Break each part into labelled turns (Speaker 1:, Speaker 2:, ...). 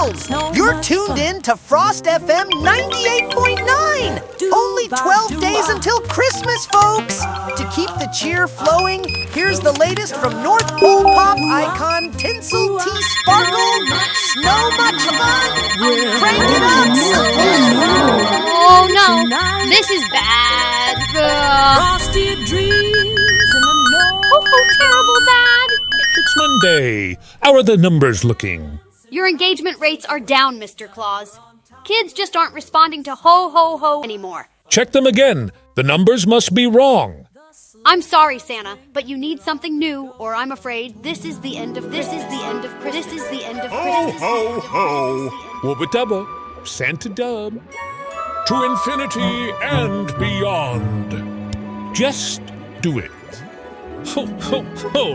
Speaker 1: world! You're tuned in to Frost FM 98.9! Only 12 days until Christmas, folks! To keep the cheer flowing, here's the latest from North Pole pop icon Tinsel T Sparkle. Snow much fun? Crank it up!
Speaker 2: Oh no, this is bad.
Speaker 3: Frosty dreams in the north.
Speaker 2: Oh, terrible bad.
Speaker 4: It's Monday. How are the numbers looking?
Speaker 2: Your engagement rates are down, Mr. Claus. Kids just aren't responding to ho ho ho anymore.
Speaker 4: Check them again. The numbers must be wrong.
Speaker 2: I'm sorry, Santa, but you need something new, or I'm afraid this is the end of Christmas. This is the end of Christmas.
Speaker 4: Ho, ho. Wubba dubba, Santa Dub. To infinity and beyond. Just do it. Ho, ho, ho.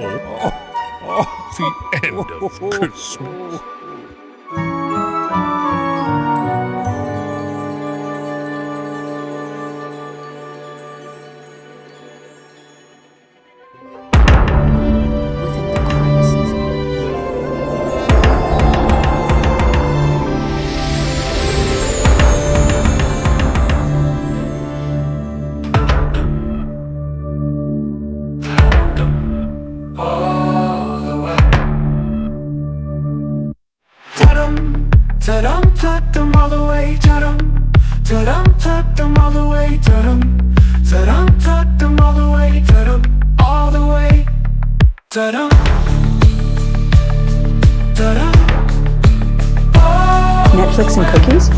Speaker 4: The end of Christmas.
Speaker 5: Ta-Dum, Ta-Dum all the way, Ta-Dum, Ta-Dum, Ta-Dum all the way, Ta-Dum, Ta-Dum, Ta-Dum all the way, Ta-Dum, all the way, Ta-Dum, Ta-Dum.
Speaker 6: Netflix and cookies?